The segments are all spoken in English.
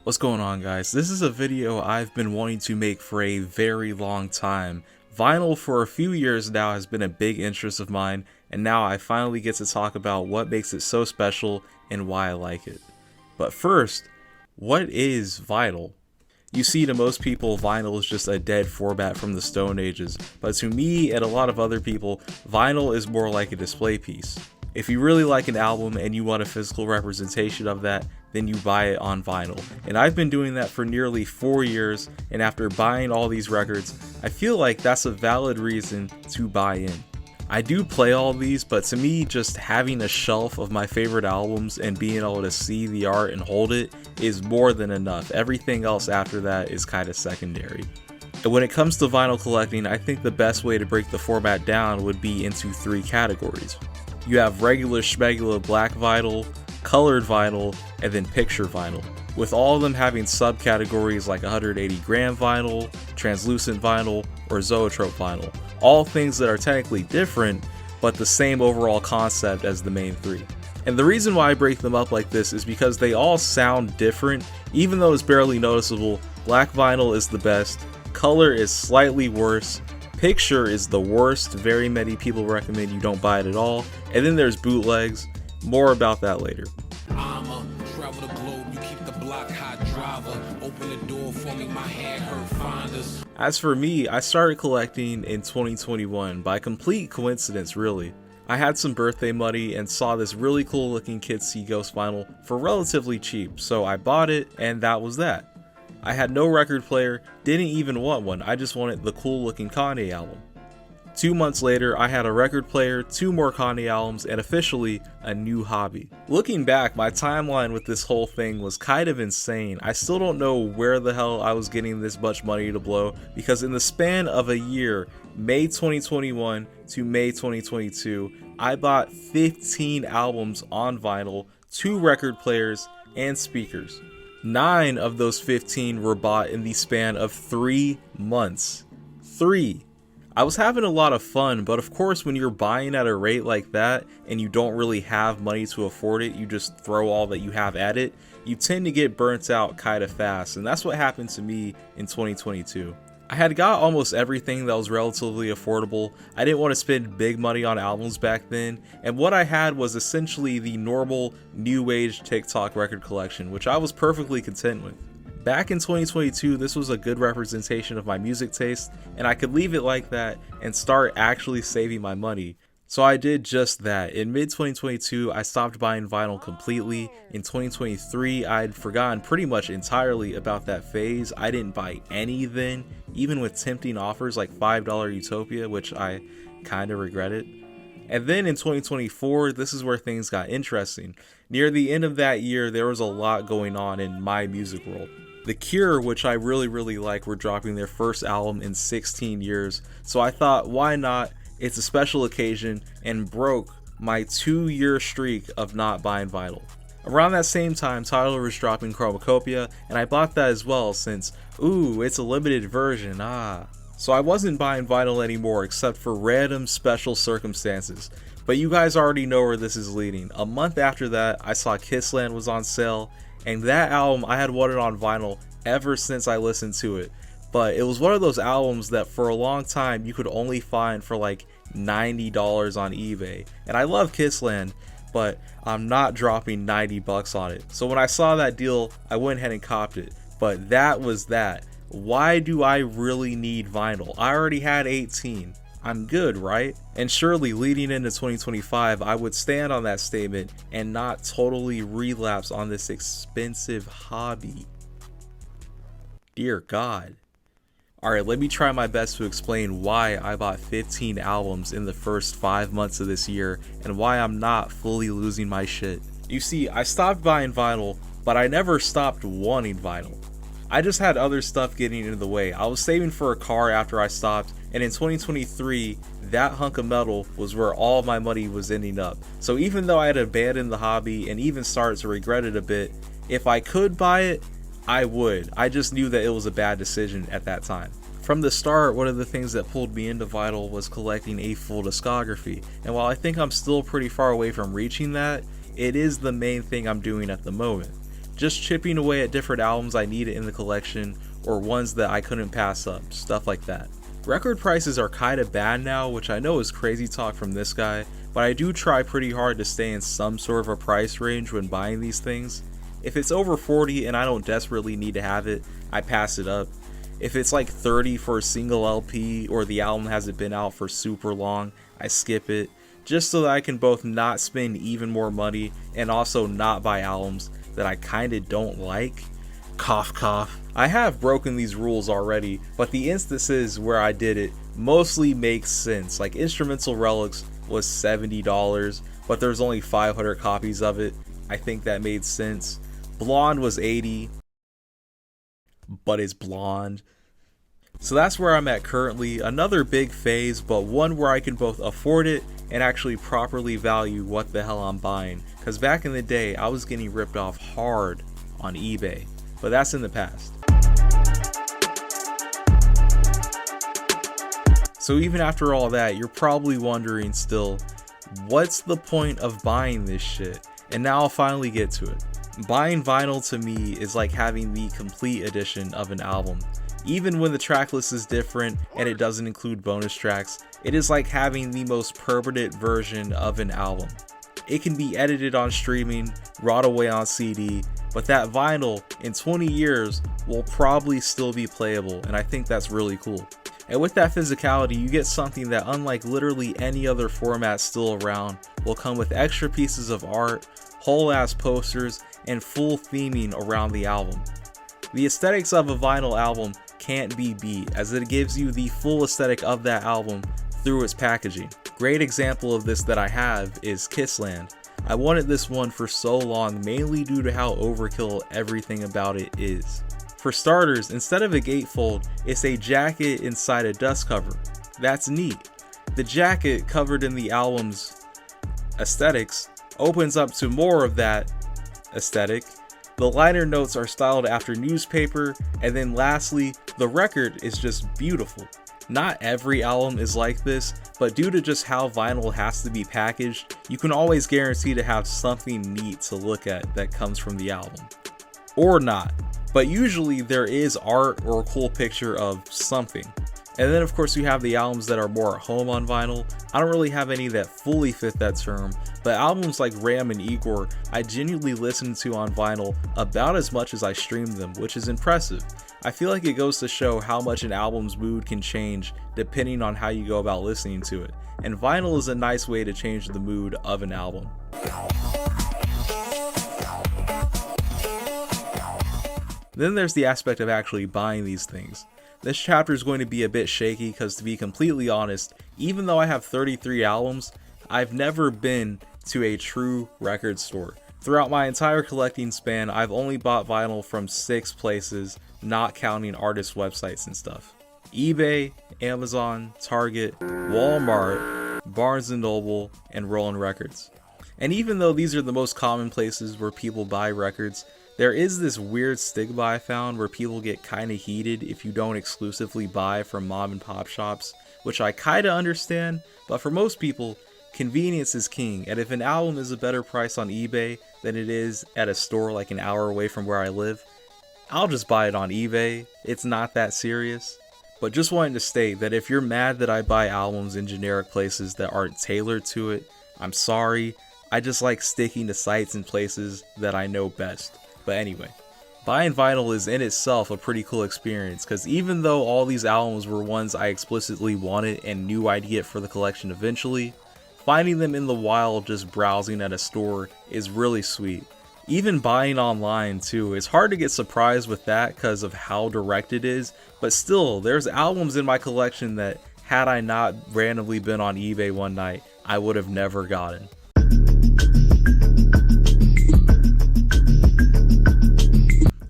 What's going on, guys? This is a video I've been wanting to make for a very long time. Vinyl for a few years now has been a big interest of mine, and now I finally get to talk about what makes it so special and why I like it. But first, what is vinyl? You see, to most people, vinyl is just a dead format from the Stone Ages, but to me and a lot of other people, vinyl is more like a display piece. If you really like an album and you want a physical representation of that, then you buy it on vinyl. And I've been doing that for nearly 4 years, and after buying all these records, I feel like that's a valid reason to buy in. I do play all these, but to me, just having a shelf of my favorite albums and being able to see the art and hold it is more than enough. Everything else after that is kind of secondary. And when it comes to vinyl collecting, I think the best way to break the format down would be into 3 categories. You have regular schmegular black vinyl, colored vinyl, and then picture vinyl, with all of them having subcategories like 180 gram vinyl, translucent vinyl, or zoetrope vinyl, all things that are technically different, but the same overall concept as the main 3. And the reason why I break them up like this is because they all sound different. Even though it's barely noticeable, black vinyl is the best, color is slightly worse, picture is the worst, very many people recommend you don't buy it at all, and then there's bootlegs. More about that later. I'ma travel the globe, you keep the block hot, driver. Open the door for me, my hand hurt, find us. As for me, I started collecting in 2021 by complete coincidence, really. I had some birthday money and saw this really cool looking Kids See Ghosts vinyl for relatively cheap, so I bought it and that was that. I had no record player, didn't even want one, I just wanted the cool looking Kanye album. 2 months later, I had a record player, 2 more Kanye albums, and officially a new hobby. Looking back, my timeline with this whole thing was kind of insane. I still don't know where the hell I was getting this much money to blow, because in the span of a year, May 2021 to May 2022, I bought 15 albums on vinyl, 2 record players, and speakers. 9 of those 15 were bought in the span of 3 months. 3. I was having a lot of fun, but of course when you're buying at a rate like that and you don't really have money to afford it, you just throw all that you have at it, you tend to get burnt out kind of fast, and that's what happened to me in 2022. I had got almost everything that was relatively affordable. I didn't want to spend big money on albums back then, and what I had was essentially the normal new age TikTok record collection, which I was perfectly content with. Back in 2022, this was a good representation of my music taste, and I could leave it like that and start actually saving my money. So I did just that. In mid-2022, I stopped buying vinyl completely. In 2023, I'd forgotten pretty much entirely about that phase. I didn't buy any then, even with tempting offers like $5 Utopia, which I kind of regretted. And then in 2024, this is where things got interesting. Near the end of that year, there was a lot going on in my music world. The Cure, which I really like, were dropping their first album in 16 years, so I thought, why not? It's a special occasion, and broke my 2-year streak of not buying vinyl. Around that same time, Tyler was dropping Chromacopia, and I bought that as well since, ooh, it's a limited version, So I wasn't buying vinyl anymore except for random special circumstances. But you guys already know where this is leading. A month after that, I saw Kissland was on sale, and that album I had wanted on vinyl ever since I listened to it. But it was one of those albums that for a long time you could only find for like $90 on eBay. And I love Kissland, but I'm not dropping $90 on it. So when I saw that deal, I went ahead and copped it. But that was that. Why do I really need vinyl? I already had 18. I'm good, right? And surely leading into 2025, I would stand on that statement and not totally relapse on this expensive hobby. Dear God. Alright, let me try my best to explain why I bought 15 albums in the first 5 months of this year and why I'm not fully losing my shit. You see, I stopped buying vinyl, but I never stopped wanting vinyl. I just had other stuff getting in the way. I was saving for a car after I stopped, and in 2023, that hunk of metal was where all my money was ending up. So even though I had abandoned the hobby and even started to regret it a bit, if I could buy it, I would. I just knew that it was a bad decision at that time. From the start, one of the things that pulled me into vinyl was collecting a full discography, and while I think I'm still pretty far away from reaching that, it is the main thing I'm doing at the moment. just chipping away at different albums I needed in the collection or ones that I couldn't pass up, stuff like that. Record prices are kinda bad now, which I know is crazy talk from this guy, but I do try pretty hard to stay in some sort of a price range when buying these things. If it's over 40 and I don't desperately need to have it, I pass it up. If it's like 30 for a single LP or the album hasn't been out for super long, I skip it, just so that I can both not spend even more money and also not buy albums that I kinda don't like. Cough cough. I have broken these rules already, but the instances where I did it mostly makes sense. Like Instrumental Relics was $70, but there's only 500 copies of it. I think that made sense. Blonde was $80, but it's blonde. So that's where I'm at currently. Another big phase, but one where I can both afford it and actually properly value what the hell I'm buying. Because back in the day, I was getting ripped off hard on eBay, but that's in the past. So even after all that, you're probably wondering still, what's the point of buying this shit? And now I'll finally get to it. Buying vinyl to me is like having the complete edition of an album. Even when the track list is different and it doesn't include bonus tracks, it is like having the most permanent version of an album. It can be edited on streaming, wrought away on CD, but that vinyl in 20 years will probably still be playable, and I think that's really cool. And with that physicality, you get something that, unlike literally any other format still around, will come with extra pieces of art, whole ass posters, and full theming around the album. The aesthetics of a vinyl album can't be beat, as it gives you the full aesthetic of that album through its packaging. Great example of this that I have is Kissland. I wanted this one for so long, mainly due to how overkill everything about it is. For starters, instead of a gatefold, it's a jacket inside a dust cover. That's neat. The jacket, covered in the album's aesthetics, opens up to more of that aesthetic. The liner notes are styled after newspaper, and then lastly, the record is just beautiful. Not every album is like this, but due to just how vinyl has to be packaged, you can always guarantee to have something neat to look at that comes from the album. Or not, but usually there is art or a cool picture of something. And then of course you have the albums that are more at home on vinyl. I don't really have any that fully fit that term, but albums like Ram and Igor I genuinely listen to on vinyl about as much as I stream them, which is impressive. I feel like it goes to show how much an album's mood can change depending on how you go about listening to it, and vinyl is a nice way to change the mood of an album. Then there's the aspect of actually buying these things. This chapter is going to be a bit shaky because, to be completely honest, even though I have 33 albums, I've never been to a true record store. Throughout my entire collecting span, I've only bought vinyl from 6 places, not counting artist websites and stuff. eBay, Amazon, Target, Walmart, Barnes & Noble, and Rollin' Records. And even though these are the most common places where people buy records, there is this weird stigma I found where people get kinda heated if you don't exclusively buy from mom and pop shops, which I kinda understand, but for most people, convenience is king, and if an album is a better price on eBay than it is at a store like an hour away from where I live, I'll just buy it on eBay. It's not that serious. But just wanting to state that if you're mad that I buy albums in generic places that aren't tailored to it, I'm sorry. I just like sticking to sites and places that I know best. But anyway, buying vinyl is in itself a pretty cool experience, because even though all these albums were ones I explicitly wanted and knew I'd get for the collection eventually, finding them in the wild just browsing at a store is really sweet. Even buying online too, it's hard to get surprised with that because of how direct it is, but still, there's albums in my collection that had I not randomly been on eBay one night, I would have never gotten.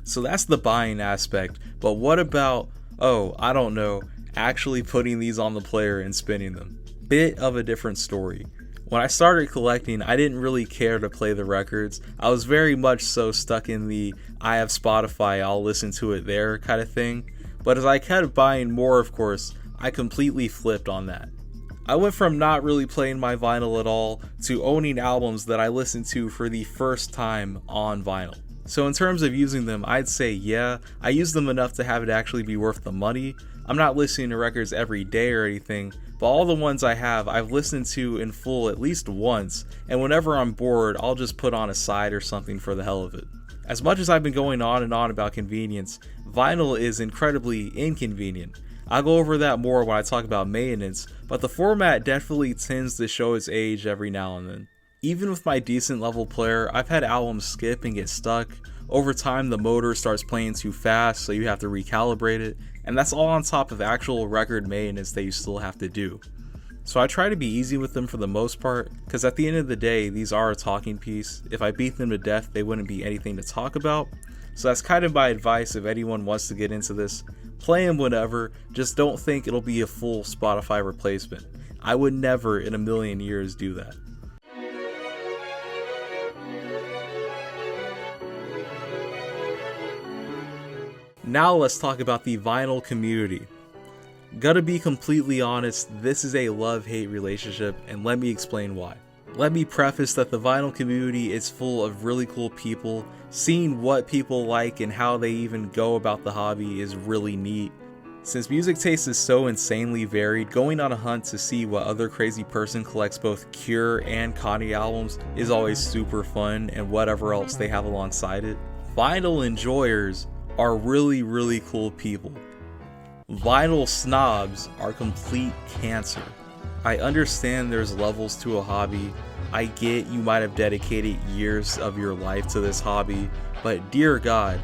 So that's the buying aspect, but what about, I don't know, actually putting these on the player and spinning them? Bit of a different story. When I started collecting, I didn't really care to play the records. I was very much so stuck in the I have Spotify, I'll listen to it there kind of thing. But as I kept buying more, of course, I completely flipped on that. I went from not really playing my vinyl at all to owning albums that I listened to for the first time on vinyl. So in terms of using them, I'd say yeah, I use them enough to have it actually be worth the money. I'm not listening to records every day or anything, but all the ones I have, I've listened to in full at least once, and whenever I'm bored, I'll just put on a side or something for the hell of it. As much as I've been going on and on about convenience, vinyl is incredibly inconvenient. I'll go over that more when I talk about maintenance, but the format definitely tends to show its age every now and then. Even with my decent level player, I've had albums skip and get stuck. Over time, the motor starts playing too fast, so you have to recalibrate it, and that's all on top of actual record maintenance that you still have to do. So I try to be easy with them for the most part, because at the end of the day, these are a talking piece. If I beat them to death, they wouldn't be anything to talk about. So that's kind of my advice if anyone wants to get into this. Play them whenever, just don't think it'll be a full Spotify replacement. I would never in a million years do that. Now let's talk about the vinyl community. Gotta be completely honest, this is a love-hate relationship, and let me explain why. Let me preface that the vinyl community is full of really cool people. Seeing what people like and how they even go about the hobby is really neat. Since music taste is so insanely varied, going on a hunt to see what other crazy person collects both Cure and Kanye albums is always super fun, and whatever else they have alongside it. Vinyl enjoyers are really cool people. Vinyl snobs are complete cancer. I understand there's levels to a hobby. I get you might have dedicated years of your life to this hobby, but dear God,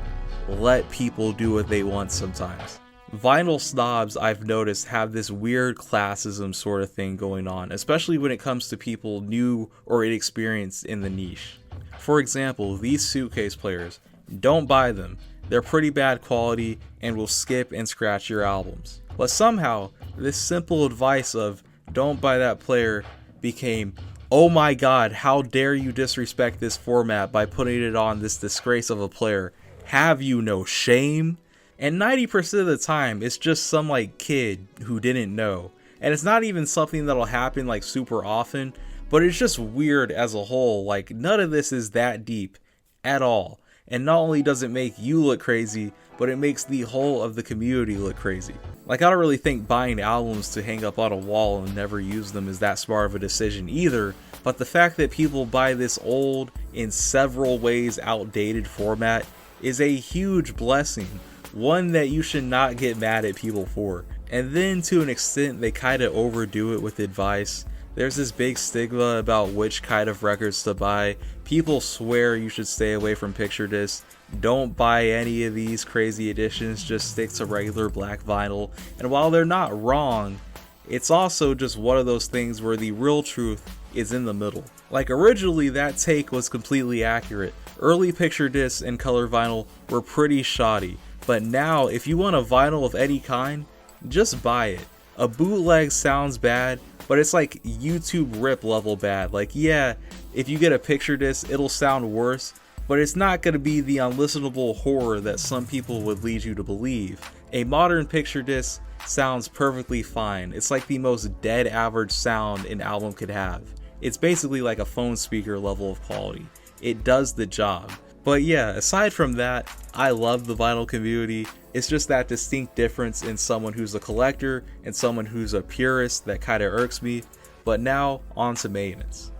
let people do what they want sometimes. Vinyl snobs, I've noticed, have this weird classism sort of thing going on, especially when it comes to people new or inexperienced in the niche. For example, these Suitcase players, don't buy them. They're pretty bad quality and will skip and scratch your albums. But somehow, this simple advice of don't buy that player became, oh my god, how dare you disrespect this format by putting it on this disgrace of a player. Have you no shame? And 90% of the time, it's just some like kid who didn't know. And it's not even something that'll happen like super often, but it's just weird as a whole. Like none of this is that deep at all. And not only does it make you look crazy, but it makes the whole of the community look crazy. Like I don't really think buying albums to hang up on a wall and never use them is that smart of a decision either, but the fact that people buy this old, in several ways outdated format is a huge blessing, one that you should not get mad at people for. And then to an extent they kinda overdo it with advice. There's this big stigma about which kind of records to buy. People swear you should stay away from picture discs. Don't buy any of these crazy editions, just stick to regular black vinyl. And while they're not wrong, it's also just one of those things where the real truth is in the middle. Like originally that take was completely accurate. Early picture discs and color vinyl were pretty shoddy. But now if you want a vinyl of any kind, just buy it. A bootleg sounds bad, but it's like YouTube rip level bad. Like yeah, if you get a picture disc, it'll sound worse, but it's not going to be the unlistenable horror that some people would lead you to believe. A modern picture disc sounds perfectly fine. It's like the most dead average sound an album could have. It's basically like a phone speaker level of quality. It does the job. But yeah, aside from that, I love the vinyl community. It's just that distinct difference in someone who's a collector and someone who's a purist that kind of irks me. But now, on to maintenance.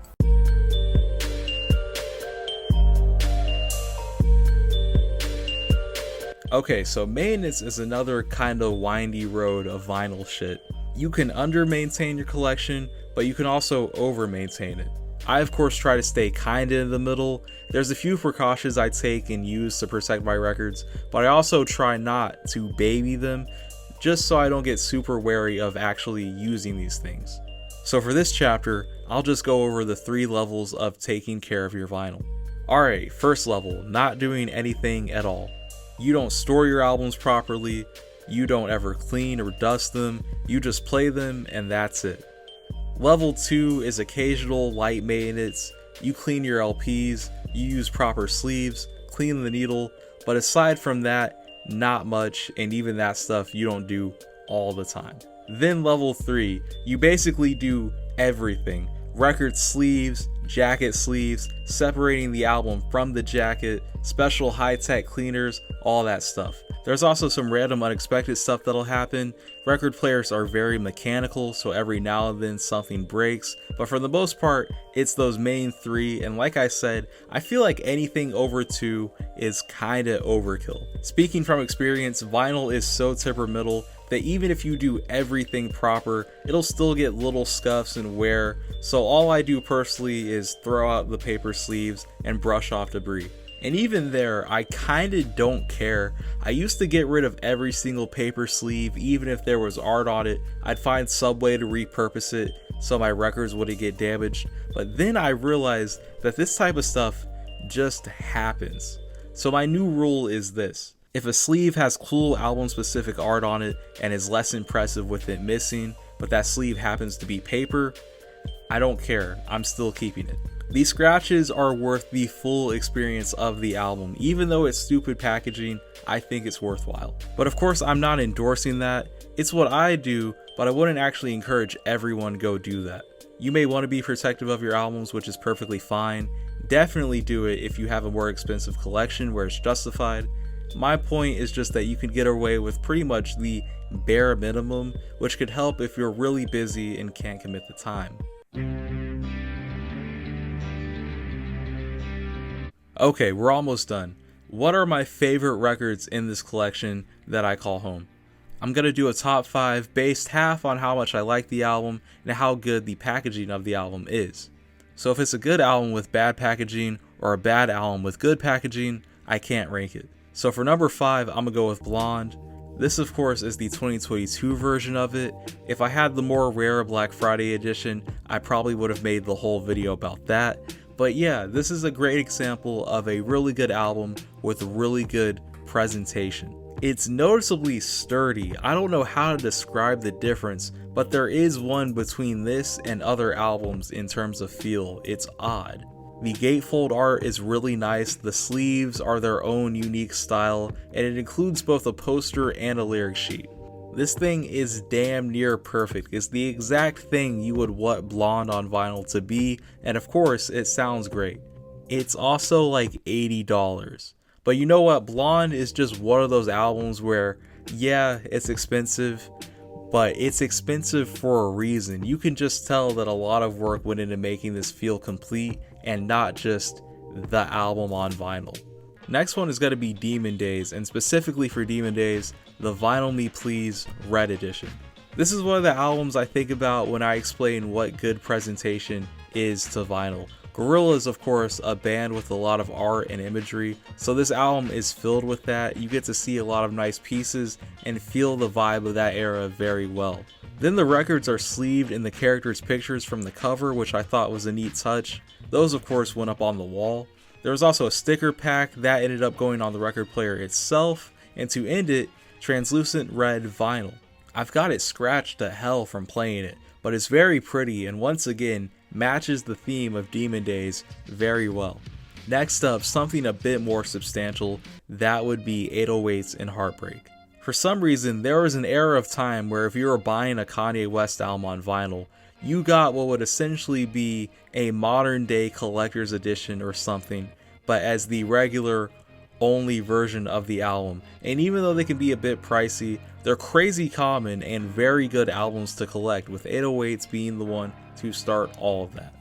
Okay, so maintenance is another kind of windy road of vinyl shit. You can under-maintain your collection, but you can also over-maintain it. I of course try to stay kinda in the middle. There's a few precautions I take and use to protect my records, but I also try not to baby them, just so I don't get super wary of actually using these things. So for this chapter, I'll just go over the 3 levels of taking care of your vinyl. Alright, first level, not doing anything at all. You don't store your albums properly, you don't ever clean or dust them, you just play them and that's it. Level 2 is occasional light maintenance. You clean your LPs, you use proper sleeves, clean the needle, but aside from that, not much, and even that stuff you don't do all the time. Then level 3, you basically do everything. Record sleeves, jacket sleeves, separating the album from the jacket, special high-tech cleaners, all that stuff. There's also some random unexpected stuff that'll happen. Record players are very mechanical, so every now and then something breaks, but for the most part, it's those main three, and like I said, I feel like anything over 2 is kinda overkill. Speaking from experience, vinyl is so temperamental that even if you do everything proper, it'll still get little scuffs and wear, so all I do personally is throw out the paper sleeves and brush off debris. And even there, I kinda don't care. I used to get rid of every single paper sleeve, even if there was art on it. I'd find some way to repurpose it so my records wouldn't get damaged. But then I realized that this type of stuff just happens. So my new rule is this: if a sleeve has cool album specific art on it and is less impressive with it missing, but that sleeve happens to be paper, I don't care, I'm still keeping it. These scratches are worth the full experience of the album. Even though it's stupid packaging, I think it's worthwhile. But of course, I'm not endorsing that. It's what I do, but I wouldn't actually encourage everyone go do that. You may want to be protective of your albums, which is perfectly fine. Definitely do it if you have a more expensive collection where it's justified. My point is just that you can get away with pretty much the bare minimum, which could help if you're really busy and can't commit the time. Okay, we're almost done. What are my favorite records in this collection that I call home? I'm gonna do a top 5 based half on how much I like the album and how good the packaging of the album is. So if it's a good album with bad packaging or a bad album with good packaging, I can't rank it. So for number 5, I'm gonna go with Blonde. This of course is the 2022 version of it. If I had the more rare Black Friday edition, I probably would have made the whole video about that. But yeah, this is a great example of a really good album with really good presentation. It's noticeably sturdy. I don't know how to describe the difference, but there is one between this and other albums in terms of feel. It's odd. The gatefold art is really nice, the sleeves are their own unique style, and it includes both a poster and a lyric sheet. This thing is damn near perfect. It's the exact thing you would want Blonde on vinyl to be, and of course, it sounds great. It's also like $80. But you know what? Blonde is just one of those albums where, yeah, it's expensive, but it's expensive for a reason. You can just tell that a lot of work went into making this feel complete and not just the album on vinyl. Next one is going to be Demon Days, and specifically for Demon Days, the Vinyl Me Please Red Edition. This is one of the albums I think about when I explain what good presentation is to vinyl. Gorillaz, of course, a band with a lot of art and imagery, so this album is filled with that. You get to see a lot of nice pieces and feel the vibe of that era very well. Then the records are sleeved in the characters' pictures from the cover, which I thought was a neat touch. Those of course went up on the wall. There was also a sticker pack that ended up going on the record player itself, and to end it, translucent red vinyl. I've got it scratched to hell from playing it, but it's very pretty and once again matches the theme of Demon Days very well. Next up, something a bit more substantial, that would be 808s and Heartbreak. For some reason, there was an era of time where if you were buying a Kanye West album on vinyl, you got what would essentially be a modern day collector's edition or something, but as the regular only version of the album. And even though they can be a bit pricey, they're crazy common and very good albums to collect, with 808s being the one to start all of that.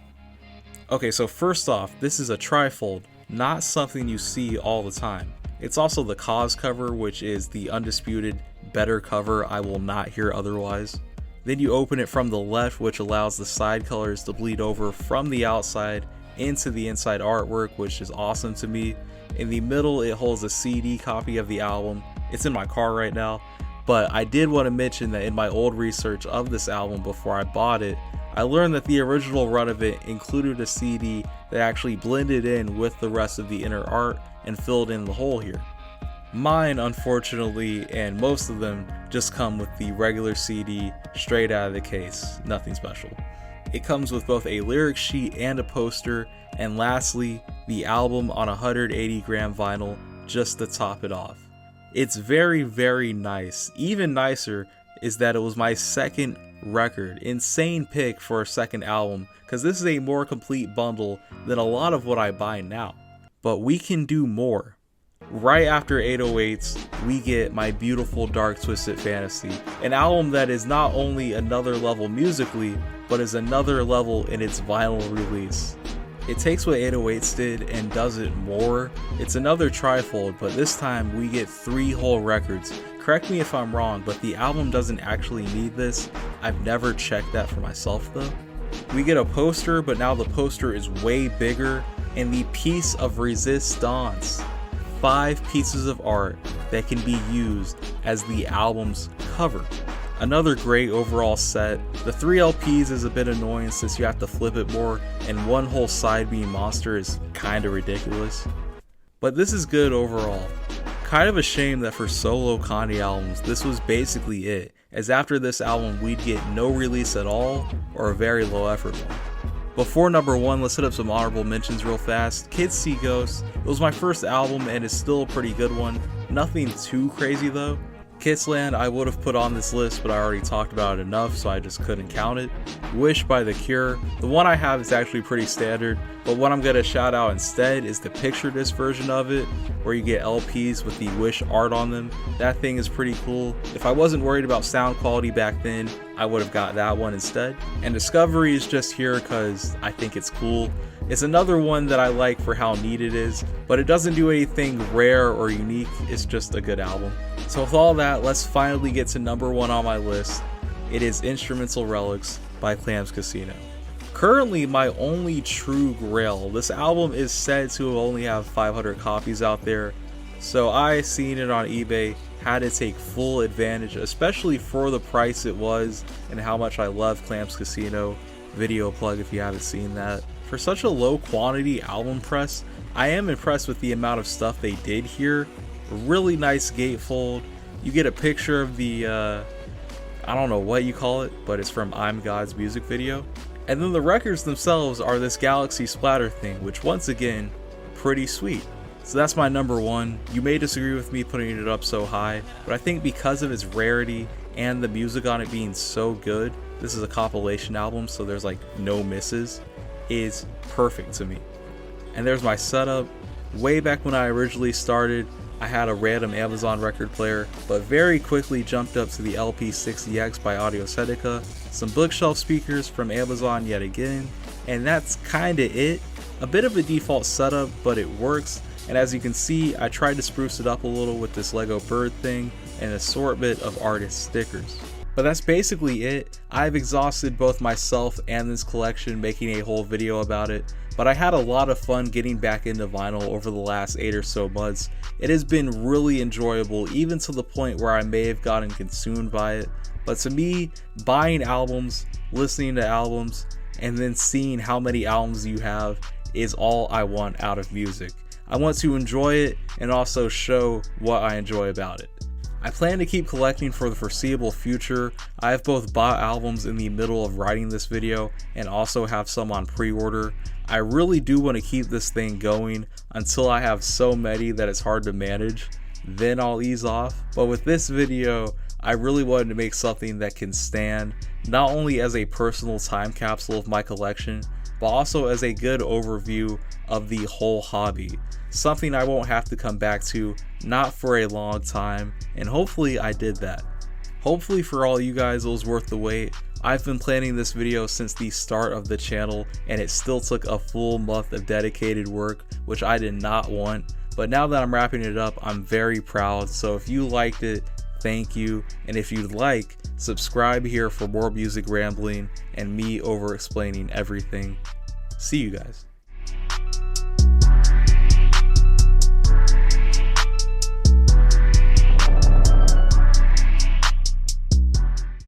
Okay, so first off, this is a trifold, not something you see all the time. It's also the Cause cover, which is the undisputed better cover, I will not hear otherwise. Then you open it from the left, which allows the side colors to bleed over from the outside into the inside artwork, which is awesome to me. In the middle, it holds a CD copy of the album. It's in my car right now, but I did want to mention that in my old research of this album before I bought it, I learned that the original run of it included a CD that actually blended in with the rest of the inner art and filled in the hole here. Mine, unfortunately, and most of them just come with the regular CD straight out of the case, nothing special. It comes with both a lyric sheet and a poster, and lastly, the album on 180 gram vinyl just to top it off. It's very, very nice. Even nicer is that it was my second record. Insane pick for a second album, because this is a more complete bundle than a lot of what I buy now. But we can do more. Right after 808s, we get My Beautiful Dark Twisted Fantasy, an album that is not only another level musically, but is another level in its vinyl release. It takes what 808s did and does it more. It's another trifold, but this time we get 3 whole records. Correct me if I'm wrong, but the album doesn't actually need this. I've never checked that for myself though. We get a poster, but now the poster is way bigger, and the piece of resistance. 5 pieces of art that can be used as the album's cover. Another great overall set. The 3 LPs is a bit annoying since you have to flip it more, and one whole side beam monster is kinda ridiculous. But this is good overall. Kind of a shame that for solo Kanye albums, this was basically it, as after this album we'd get no release at all, or a very low effort one. Before number 1, let's hit up some honorable mentions real fast. Kids See Ghosts. It was my first album and is still a pretty good one. Nothing too crazy though. Kissland I would have put on this list, but I already talked about it enough, so I just couldn't count it. Wish by The Cure. The one I have is actually pretty standard, but what I'm going to shout out instead is the picture disc version of it, where you get LPs with the Wish art on them. That thing is pretty cool. If I wasn't worried about sound quality back then, I would have got that one instead. And Discovery is just here because I think it's cool. It's another one that I like for how neat it is, but it doesn't do anything rare or unique. It's just a good album. So with all that, let's finally get to number 1 on my list. It is Instrumental Relics by Clams Casino. Currently my only true grail. This album is said to only have 500 copies out there, so I seen it on eBay, had to take full advantage, especially for the price it was and how much I love Clams Casino. Video plug if you haven't seen that. For such a low quantity album press, I am impressed with the amount of stuff they did here. Really nice gatefold. You get a picture of the, I don't know what you call it, but it's from I'm God's music video. And then the records themselves are this Galaxy Splatter thing, which once again, pretty sweet. So that's my number 1. You may disagree with me putting it up so high, but I think because of its rarity and the music on it being so good, this is a compilation album, so there's like no misses, is perfect to me. And there's my setup. Way back when I originally started, I had a random Amazon record player, but very quickly jumped up to the LP60X by Audio-Technica, some bookshelf speakers from Amazon yet again, and that's kinda it. A bit of a default setup, but it works, and as you can see, I tried to spruce it up a little with this Lego bird thing and an assortment of artist stickers. But that's basically it. I've exhausted both myself and this collection making a whole video about it, but I had a lot of fun getting back into vinyl over the last 8 or so months. It has been really enjoyable, even to the point where I may have gotten consumed by it. But to me, buying albums, listening to albums, and then seeing how many albums you have is all I want out of music. I want to enjoy it and also show what I enjoy about it. I plan to keep collecting for the foreseeable future. I have both bought albums in the middle of writing this video and also have some on pre-order. I really do want to keep this thing going until I have so many that it's hard to manage. Then I'll ease off. But with this video, I really wanted to make something that can stand not only as a personal time capsule of my collection, but also as a good overview of the whole hobby. Something I won't have to come back to, not for a long time, and hopefully I did that. Hopefully for all you guys it was worth the wait. I've been planning this video since the start of the channel, and it still took a full month of dedicated work, which I did not want, but now that I'm wrapping it up, I'm very proud. So if you liked it, thank you, and if you'd like, subscribe here for more music rambling and me over explaining everything. See you guys.